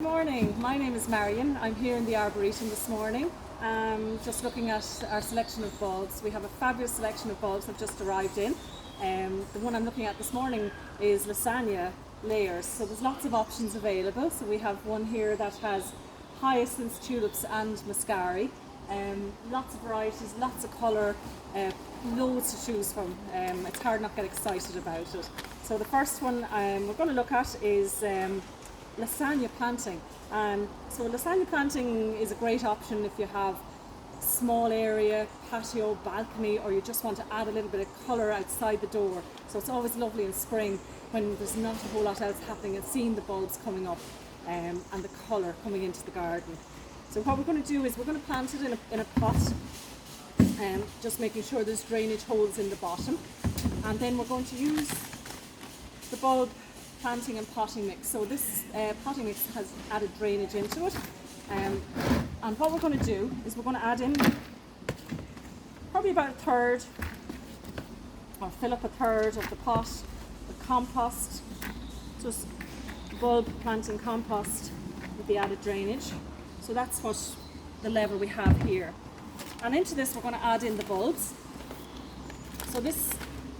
Good morning, my name is Marion. I'm here in the Arboretum this morning, just looking at our selection of bulbs. We have a fabulous selection of bulbs that have just arrived in. The one I'm looking at this morning is lasagne layers, so there's lots of options available. So we have one here that has hyacinths, tulips and muscari. Lots of varieties, lots of colour, loads to choose from. It's hard not to get excited about it. So the first one we're going to look at is lasagne planting. So lasagne planting is a great option if you have a small area, patio, balcony, or you just want to add a little bit of colour outside the door. So it's always lovely in spring when there's not a whole lot else happening and seeing the bulbs coming up and the colour coming into the garden. So what we're going to do is we're going to plant it in a pot, just making sure there's drainage holes in the bottom, and then we're going to use the bulb planting and potting mix. So this potting mix has added drainage into it, and what we're going to do is we're going to add in probably about a third, or fill up a third of the pot with compost, just bulb planting compost with the added drainage. So that's what the level we have here. And into this we're going to add in the bulbs. So this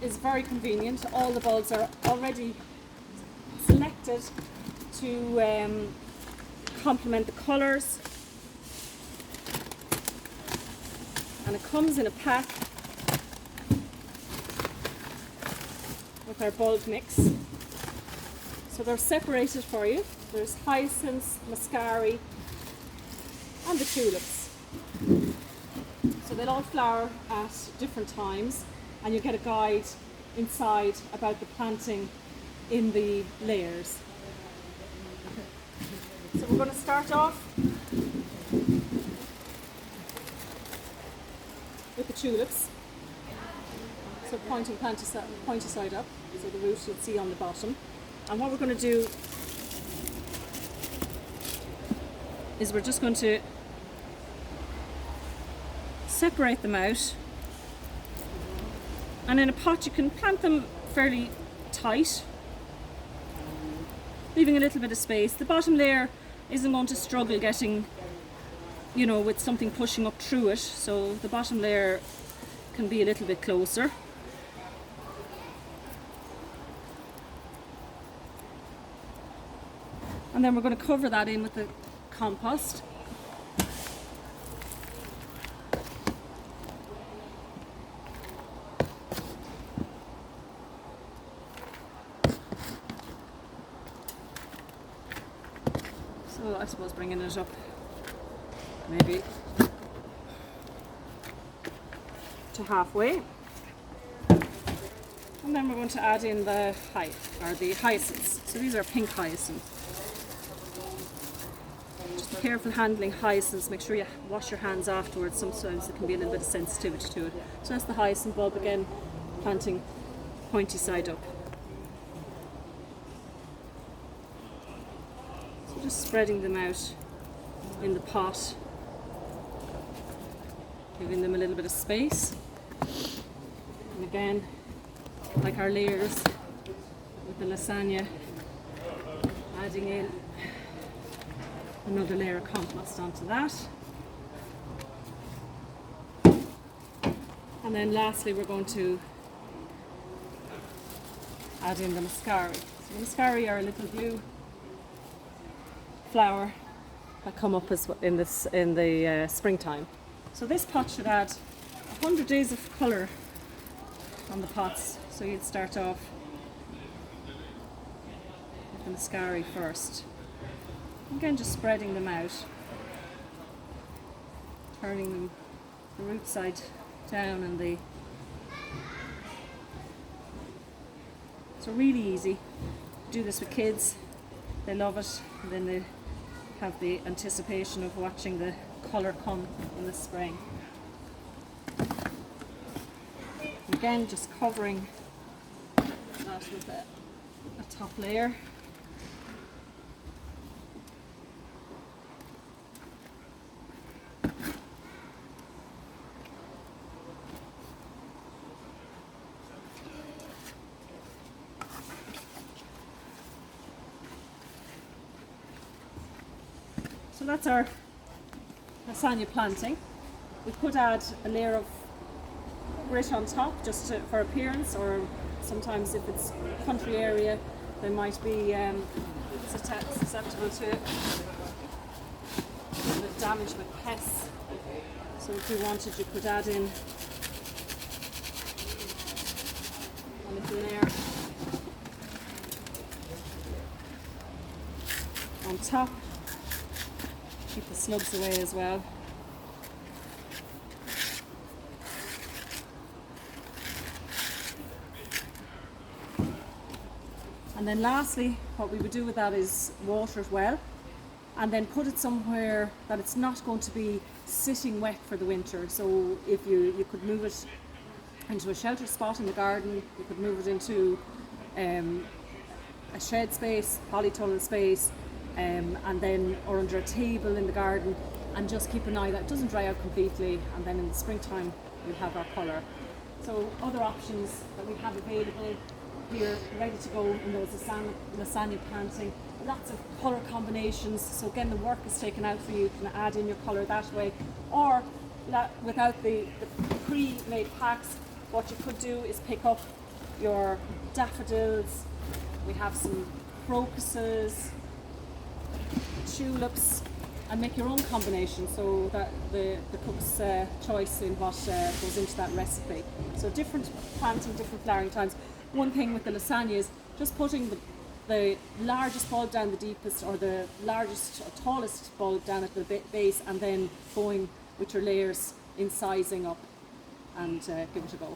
is very convenient. All the bulbs are already selected to complement the colours, and it comes in a pack with our bulb mix. So they're separated for you. There's hyacinths, muscari and the tulips. So they'll all flower at different times, and you get a guide inside about the planting in the layers. So we're going to start off with the tulips. So pointy side up, so the root you'll see on the bottom. And what we're going to do is we're just going to separate them out, and in a pot you can plant them fairly tight, leaving a little bit of space. The bottom layer isn't going to struggle getting, with something pushing up through it, so the bottom layer can be a little bit closer. And then we're going to cover that in with the compost. So I suppose bringing it up maybe to halfway, and then we're going to add in the hyacinths. So these are pink hyacinths. Just be careful handling hyacinths. Make sure you wash your hands afterwards. Sometimes there can be a little bit of sensitivity to it. So that's the hyacinth bulb again, planting pointy side up. Just spreading them out in the pot, giving them a little bit of space. And again, like our layers with the lasagne, adding in another layer of compost onto that. And then lastly we're going to add in the muscari. So the muscari are a little blue flower that come up in the springtime. So this pot should add 100 days of colour on the pots. So you'd start off with the muscari first. Again, just spreading them out, turning them the root side down, and so really easy. Do this with kids, they love it, and then they have the anticipation of watching the colour come in the spring. Again, just covering that with a top layer. that's our lasagne planting. We could add a layer of grit on top just for appearance, or sometimes if it's country area they might be susceptible to a bit of damage with pests. So if you wanted, you could add in a little layer on top, keep the slugs away as well. And then lastly, what we would do with that is water it well, and then put it somewhere that it's not going to be sitting wet for the winter. So if you could move it into a sheltered spot in the garden, you could move it into a shed space, polytunnel space, and then or under a table in the garden, and just keep an eye that it doesn't dry out completely, and then in the springtime we'll have our colour. So other options that we have available here, ready to go in those lasagne planting, lots of colour combinations. So again, the work is taken out for you. You can add in your colour that way, or without the pre-made packs, what you could do is pick up your daffodils. We have some crocuses, tulips, and make your own combination, so that the cook's choice in what goes into that recipe. So different planting, different flowering times. One thing with the lasagne is just putting the largest bulb down the deepest, or the largest or tallest bulb down at the base, and then going with your layers in sizing up, and give it a go.